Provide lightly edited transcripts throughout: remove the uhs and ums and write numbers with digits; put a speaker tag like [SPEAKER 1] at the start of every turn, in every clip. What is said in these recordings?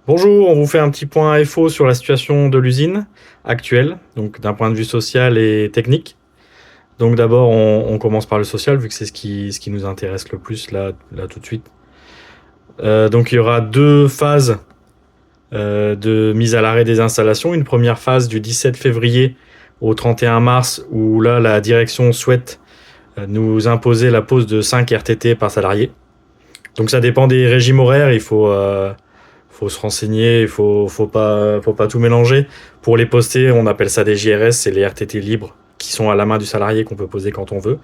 [SPEAKER 1] Bonjour, on vous fait un petit point FO sur la situation de l'usine actuelle, donc d'un point de vue social et technique. Donc d'abord, on commence par le social, vu que c'est ce qui nous intéresse le plus là tout de suite. Donc il y aura deux phases de mise à l'arrêt des installations. Une première phase du 17 février au 31 mars, où là, la direction souhaite nous imposer la pose de 5 RTT par salarié. Donc ça dépend des régimes horaires, faut se renseigner, faut pas tout mélanger. Pour les poster, on appelle ça des JRS, c'est les RTT libres qui sont à la main du salarié qu'on peut poser quand on veut.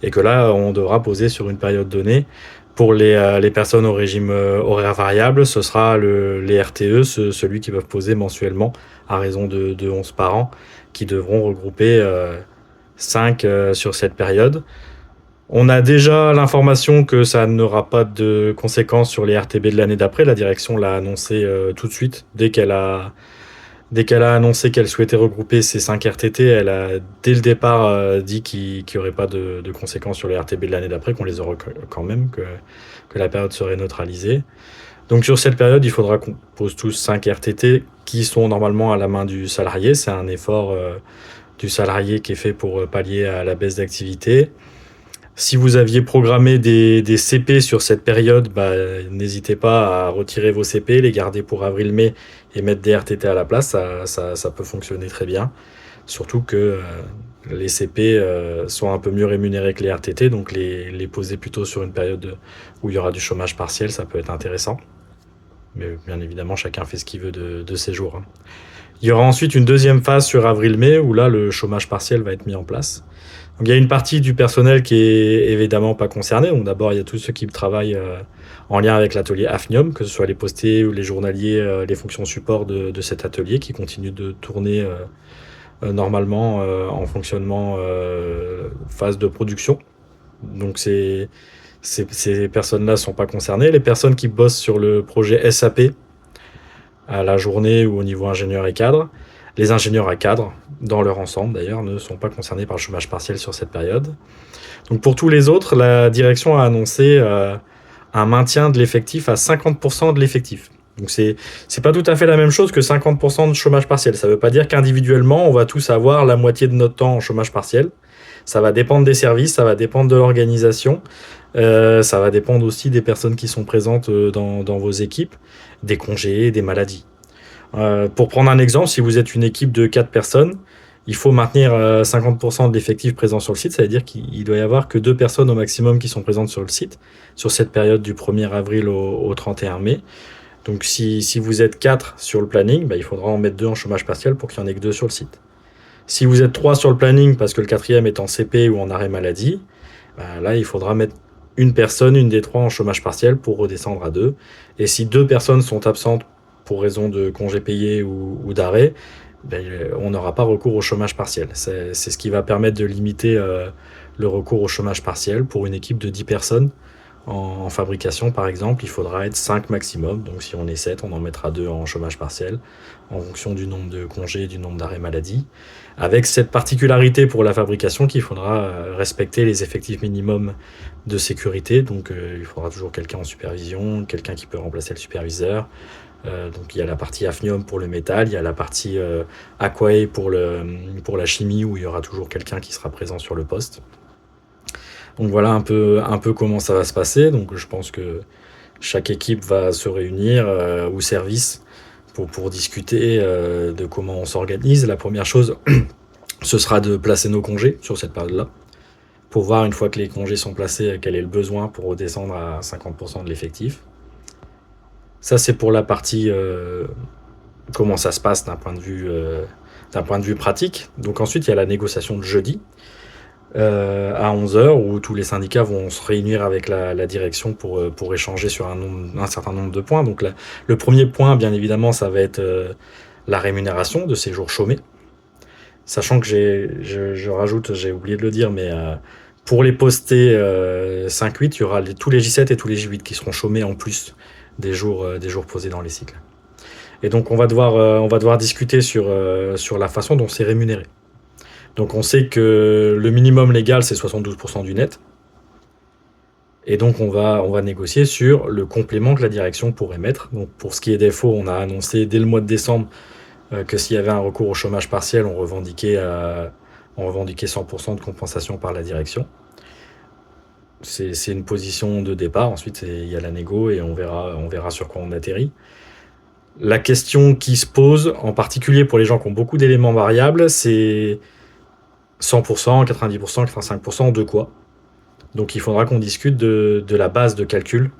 [SPEAKER 1] Et que là, on devra poser sur une période donnée. Pour les personnes au régime horaire variable, ce sera les RTE, celui qui peuvent poser mensuellement à raison de 11 par an, qui devront regrouper 5 sur cette période. On a déjà l'information que ça n'aura pas de conséquences sur les RTB de l'année d'après. La direction l'a annoncé tout de suite. Dès qu'elle a annoncé qu'elle souhaitait regrouper ces 5 RTT, elle a dès le départ dit qu'il n'y aurait pas de conséquences sur les RTB de l'année d'après, qu'on les aurait quand même, que la période serait neutralisée. Donc sur cette période, il faudra qu'on pose tous 5 RTT qui sont normalement à la main du salarié. C'est un effort du salarié qui est fait pour pallier à la baisse d'activité. Si vous aviez programmé des CP sur cette période, n'hésitez pas à retirer vos CP, les garder pour avril-mai et mettre des RTT à la place. Ça peut fonctionner très bien. Surtout que les CP sont un peu mieux rémunérés que les RTT, donc les poser plutôt sur une période où il y aura du chômage partiel, ça peut être intéressant. Mais bien évidemment, chacun fait ce qu'il veut de ses jours, hein. Il y aura ensuite une deuxième phase sur avril-mai où là, le chômage partiel va être mis en place. Donc, il y a une partie du personnel qui est évidemment pas concernée. Donc d'abord, il y a tous ceux qui travaillent en lien avec l'atelier AFNIUM, que ce soit les postés ou les journaliers, les fonctions support de cet atelier qui continuent de tourner normalement en fonctionnement phase de production. Donc ces personnes-là ne sont pas concernées. Les personnes qui bossent sur le projet SAP à la journée ou au niveau ingénieur et cadre, les ingénieurs à cadre, dans leur ensemble d'ailleurs, ne sont pas concernés par le chômage partiel sur cette période. Donc pour tous les autres, la direction a annoncé un maintien de l'effectif à 50% de l'effectif. Donc c'est pas tout à fait la même chose que 50% de chômage partiel. Ça veut pas dire qu'individuellement, on va tous avoir la moitié de notre temps en chômage partiel. Ça va dépendre des services, ça va dépendre de l'organisation, ça va dépendre aussi des personnes qui sont présentes dans vos équipes, des congés, des maladies. Pour prendre un exemple, si vous êtes une équipe de 4 personnes, il faut maintenir 50% de l'effectif présent sur le site. Ça veut dire qu'il doit y avoir que 2 personnes au maximum qui sont présentes sur le site, sur cette période du 1er avril au 31 mai. Donc si vous êtes 4 sur le planning, il faudra en mettre 2 en chômage partiel pour qu'il n'y en ait que 2 sur le site. Si vous êtes 3 sur le planning parce que le quatrième est en CP ou en arrêt maladie, là il faudra mettre une personne, une des 3 en chômage partiel pour redescendre à 2. Et si 2 personnes sont absentes pour raison de congé payé ou d'arrêt, on n'aura pas recours au chômage partiel. C'est ce qui va permettre de limiter le recours au chômage partiel pour une équipe de 10 personnes. En fabrication, par exemple, il faudra être 5 maximum. Donc si on est 7, on en mettra 2 en chômage partiel, en fonction du nombre de congés et du nombre d'arrêts maladie. Avec cette particularité pour la fabrication qu'il faudra respecter les effectifs minimums de sécurité. Donc il faudra toujours quelqu'un en supervision, quelqu'un qui peut remplacer le superviseur. Donc il y a la partie AFNIUM pour le métal, il y a la partie Aquae pour la chimie, où il y aura toujours quelqu'un qui sera présent sur le poste. Donc voilà un peu comment ça va se passer. Donc je pense que chaque équipe va se réunir ou service pour discuter de comment on s'organise. La première chose, ce sera de placer nos congés sur cette période-là, pour voir une fois que les congés sont placés quel est le besoin pour redescendre à 50% de l'effectif. Ça c'est pour la partie comment ça se passe d'un point de vue pratique. Donc ensuite il y a la négociation de jeudi. À 11h, où tous les syndicats vont se réunir avec la direction pour échanger sur un certain nombre de points. Donc le premier point, bien évidemment, ça va être la rémunération de ces jours chômés. Sachant que je rajoute, j'ai oublié de le dire, mais pour les postés 5-8, il y aura tous les J7 et tous les J8 qui seront chômés en plus des jours posés dans les cycles. Et donc on va devoir discuter sur la façon dont c'est rémunéré. Donc on sait que le minimum légal, c'est 72% du net. Et donc on va négocier sur le complément que la direction pourrait mettre. Donc pour ce qui est des faux, on a annoncé dès le mois de décembre que s'il y avait un recours au chômage partiel, on revendiquait 100% de compensation par la direction. C'est une position de départ. Ensuite, il y a la négo et on verra sur quoi on atterrit. La question qui se pose, en particulier pour les gens qui ont beaucoup d'éléments variables, c'est 100%, 90%, 85% de quoi? Donc il faudra qu'on discute de la base de calcul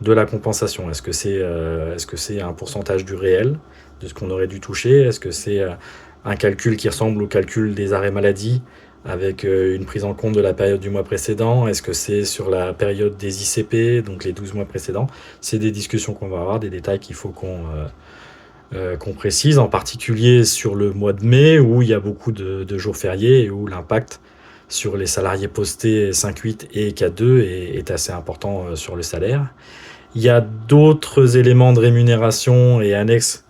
[SPEAKER 1] de la compensation. Est-ce que c'est un pourcentage du réel, de ce qu'on aurait dû toucher? Est-ce que c'est un calcul qui ressemble au calcul des arrêts maladie, avec une prise en compte de la période du mois précédent? Est-ce que c'est sur la période des ICP, donc les 12 mois précédents? C'est des discussions qu'on va avoir, des détails qu'il faut qu'on précise, en particulier sur le mois de mai, où il y a beaucoup de jours fériés et où l'impact sur les salariés postés 5-8 et K2 est assez important sur le salaire. Il y a d'autres éléments de rémunération et annexes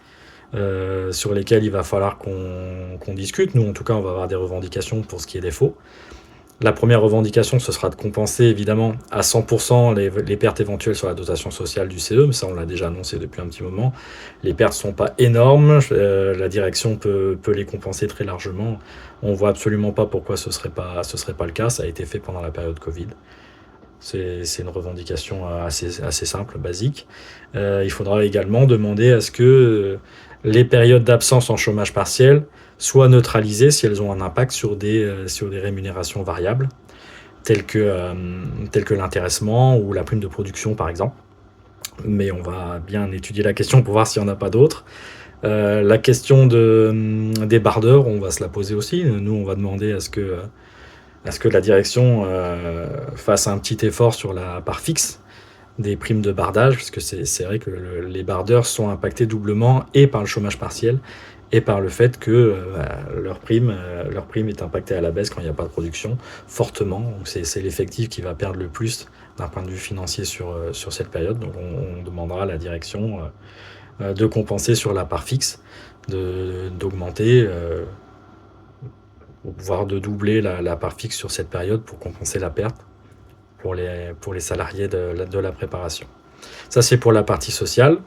[SPEAKER 1] sur lesquels il va falloir qu'on discute. Nous, en tout cas, on va avoir des revendications pour ce qui est des faux. La première revendication, ce sera de compenser évidemment à 100% les pertes éventuelles sur la dotation sociale du CE, mais ça on l'a déjà annoncé depuis un petit moment. Les pertes ne sont pas énormes, la direction peut les compenser très largement. On ne voit absolument pas pourquoi ce serait pas le cas, ça a été fait pendant la période Covid. C'est une revendication assez simple, basique. Il faudra également demander à ce que les périodes d'absence en chômage partiel soient neutralisées si elles ont un impact sur des rémunérations variables, telles que l'intéressement ou la prime de production par exemple. Mais on va bien étudier la question pour voir s'il n'y en a pas d'autres. La question des bardeurs, on va se la poser aussi. Nous, on va demander à ce que la direction fasse un petit effort sur la part fixe des primes de bardage, parce que c'est vrai que les bardeurs sont impactés doublement et par le chômage partiel et par le fait que leur prime est impactée à la baisse quand il n'y a pas de production, fortement. Donc c'est l'effectif qui va perdre le plus d'un point de vue financier sur cette période. Donc on demandera à la direction de compenser sur la part fixe, d'augmenter, voire de doubler la part fixe sur cette période pour compenser la perte pour les salariés de la préparation. Ça, c'est pour la partie sociale,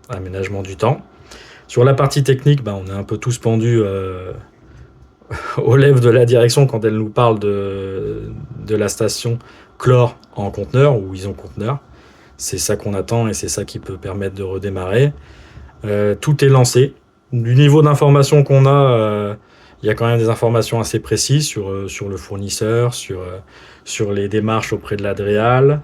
[SPEAKER 1] aménagement du temps. Sur la partie technique, on est un peu tous pendus aux lèvres de la direction quand elle nous parle de la station chlore en conteneur ou ison conteneur. C'est ça qu'on attend et c'est ça qui peut permettre de redémarrer. Tout est lancé. Du niveau d'information qu'on a, il y a quand même des informations assez précises sur le fournisseur, sur les démarches auprès de l'Adréal,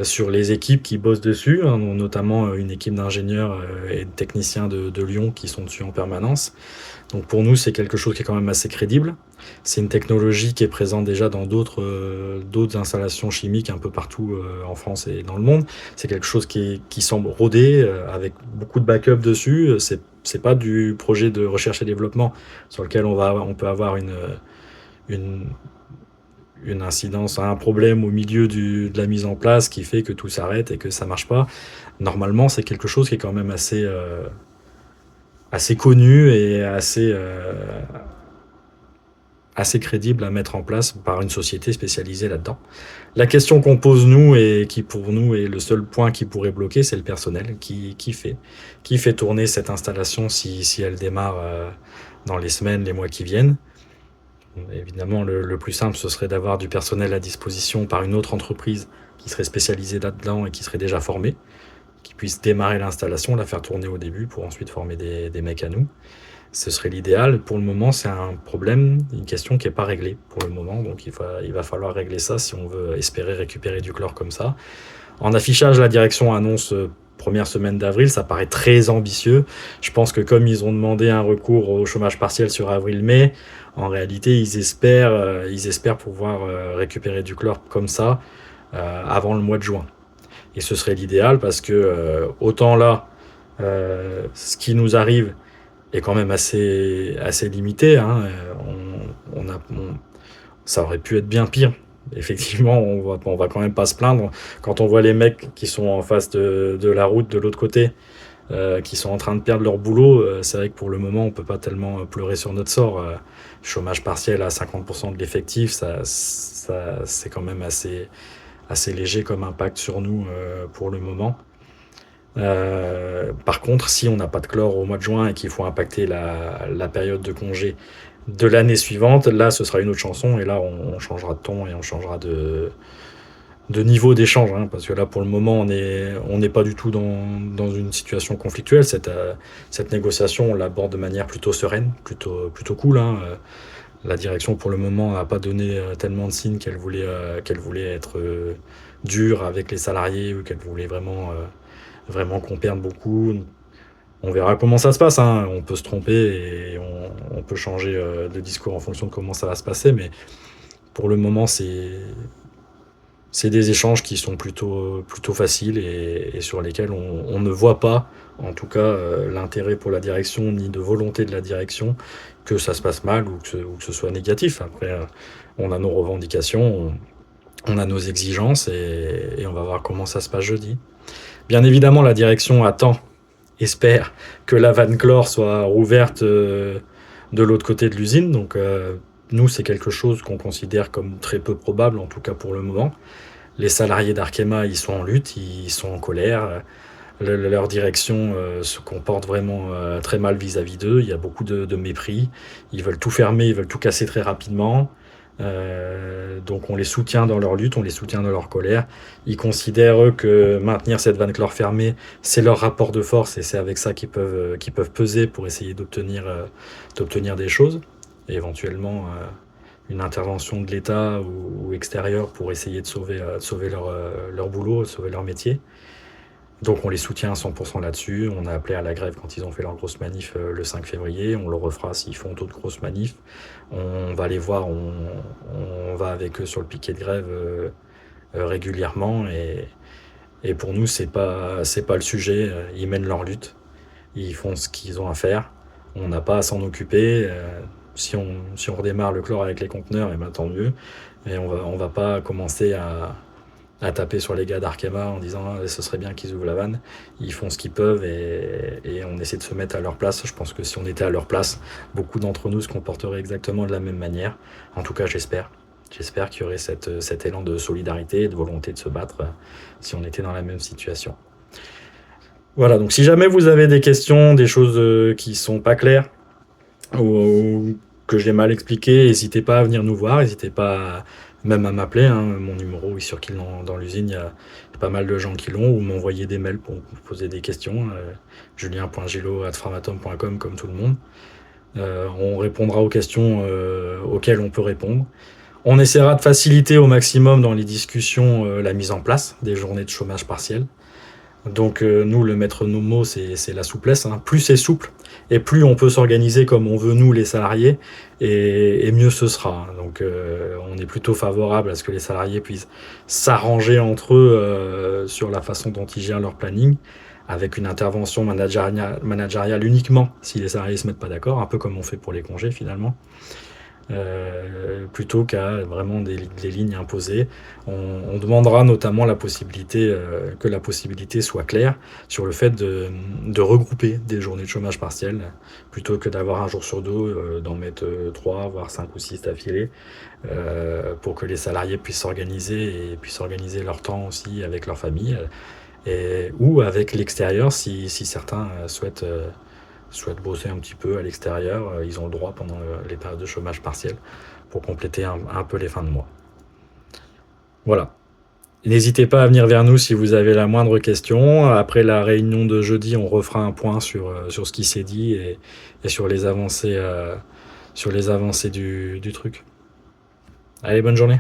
[SPEAKER 1] sur les équipes qui bossent dessus, hein, notamment une équipe d'ingénieurs et de techniciens de Lyon qui sont dessus en permanence. Donc pour nous, c'est quelque chose qui est quand même assez crédible. C'est une technologie qui est présente déjà dans d'autres installations chimiques un peu partout en France et dans le monde. C'est quelque chose qui semble rodé, avec beaucoup de backup dessus. C'est pas du projet de recherche et développement sur lequel on peut avoir une incidence, un problème au milieu de la mise en place qui fait que tout s'arrête et que ça marche pas. Normalement, c'est quelque chose qui est quand même assez connu et assez crédible à mettre en place par une société spécialisée là-dedans. La question qu'on pose nous et qui pour nous est le seul point qui pourrait bloquer, c'est le personnel qui fait tourner cette installation si elle démarre dans les semaines, les mois qui viennent. Évidemment, le plus simple, ce serait d'avoir du personnel à disposition par une autre entreprise qui serait spécialisée là-dedans et qui serait déjà formée, qui puisse démarrer l'installation, la faire tourner au début pour ensuite former des mecs à nous. Ce serait l'idéal. Pour le moment, c'est un problème, une question qui n'est pas réglée pour le moment. Donc il va falloir régler ça si on veut espérer récupérer du chlore comme ça. En affichage, la direction annonce première semaine d'avril, ça paraît très ambitieux. Je pense que comme ils ont demandé un recours au chômage partiel sur avril-mai, en réalité, ils espèrent pouvoir récupérer du chlore comme ça avant le mois de juin. Et ce serait l'idéal parce que autant là, ce qui nous arrive est quand même assez limité. Hein. Ça aurait pu être bien pire. Effectivement, on va quand même pas se plaindre. Quand on voit les mecs qui sont en face de la route de l'autre côté, qui sont en train de perdre leur boulot, c'est vrai que pour le moment, on peut pas tellement pleurer sur notre sort. Chômage partiel à 50% de l'effectif, ça c'est quand même assez assez léger comme impact sur nous pour le moment. Par contre, si on n'a pas de chlore au mois de juin et qu'il faut impacter la période de congé de l'année suivante, là ce sera une autre chanson et là on changera de ton et on changera de niveau d'échange, hein, parce que là pour le moment on n'est pas du tout dans une situation conflictuelle. Cette négociation on l'aborde de manière plutôt sereine, plutôt cool, hein. La direction pour le moment n'a pas donné tellement de signes qu'elle voulait être dure avec les salariés ou qu'elle voulait vraiment qu'on perde beaucoup. On verra comment ça se passe, hein. On peut se tromper et on peut changer de discours en fonction de comment ça va se passer, mais pour le moment c'est des échanges qui sont plutôt faciles et sur lesquels on ne voit pas, en tout cas, l'intérêt pour la direction ni de volonté de la direction que ça se passe mal ou que ce soit négatif. Après, on a nos revendications, on a nos exigences et on va voir comment ça se passe jeudi. Bien évidemment, la direction espère que la vanne chlore soit rouverte de l'autre côté de l'usine. Donc, nous, c'est quelque chose qu'on considère comme très peu probable, en tout cas pour le moment. Les salariés d'Arkema, ils sont en lutte, ils sont en colère. Leur direction se comporte vraiment très mal vis-à-vis d'eux. Il y a beaucoup de mépris. Ils veulent tout fermer, ils veulent tout casser très rapidement. Donc on les soutient dans leur lutte, on les soutient dans leur colère. Ils considèrent eux que maintenir cette vanne chlore fermée, c'est leur rapport de force et c'est avec ça qu'ils peuvent peser pour essayer d'obtenir des choses. Et éventuellement une intervention de l'État ou extérieure pour essayer de sauver leur boulot, de sauver leur métier. Donc on les soutient à 100% là-dessus. On a appelé à la grève quand ils ont fait leur grosse manif le 5 février. On le refera s'ils font d'autres grosses manifs. On va les voir, on va avec eux sur le piquet de grève régulièrement. Et pour nous, c'est pas le sujet. Ils mènent leur lutte. Ils font ce qu'ils ont à faire. On n'a pas à s'en occuper. Si on redémarre le chlore avec les conteneurs, et ben tant mieux. Mais on va pas commencer à taper sur les gars d'Arkema en disant ce serait bien qu'ils ouvrent la vanne. Ils font ce qu'ils peuvent et on essaie de se mettre à leur place. Je pense que si on était à leur place, beaucoup d'entre nous se comporteraient exactement de la même manière. En tout cas, j'espère. J'espère qu'il y aurait cet élan de solidarité et de volonté de se battre si on était dans la même situation. Voilà, donc si jamais vous avez des questions, des choses qui sont pas claires ou que j'ai mal expliqué, n'hésitez pas à venir nous voir, n'hésitez pas même à m'appeler, hein. Mon numéro est circule dans l'usine, il y a pas mal de gens qui l'ont, ou m'envoyer des mails pour me poser des questions, julien.gilo@framatome.com comme tout le monde. On répondra aux questions auxquelles on peut répondre. On essaiera de faciliter au maximum dans les discussions la mise en place des journées de chômage partiel. Donc nous, le maître mot, c'est la souplesse, hein. Plus c'est souple, et plus on peut s'organiser comme on veut, nous, les salariés, et mieux ce sera. Donc on est plutôt favorable à ce que les salariés puissent s'arranger entre eux sur la façon dont ils gèrent leur planning, avec une intervention managériale uniquement si les salariés ne se mettent pas d'accord, un peu comme on fait pour les congés finalement. Plutôt qu'à vraiment des lignes imposées. On demandera notamment que la possibilité soit claire sur le fait de regrouper des journées de chômage partiel, plutôt que d'avoir un jour sur deux, d'en mettre 3, voire 5 ou 6 d'affilée, pour que les salariés puissent s'organiser et puissent organiser leur temps aussi avec leur famille, ou avec l'extérieur si certains souhaitent bosser un petit peu à l'extérieur. Ils ont le droit pendant les périodes de chômage partiel pour compléter un peu les fins de mois. Voilà. N'hésitez pas à venir vers nous si vous avez la moindre question. Après la réunion de jeudi, on refera un point sur ce qui s'est dit et sur les avancées du truc. Allez, bonne journée.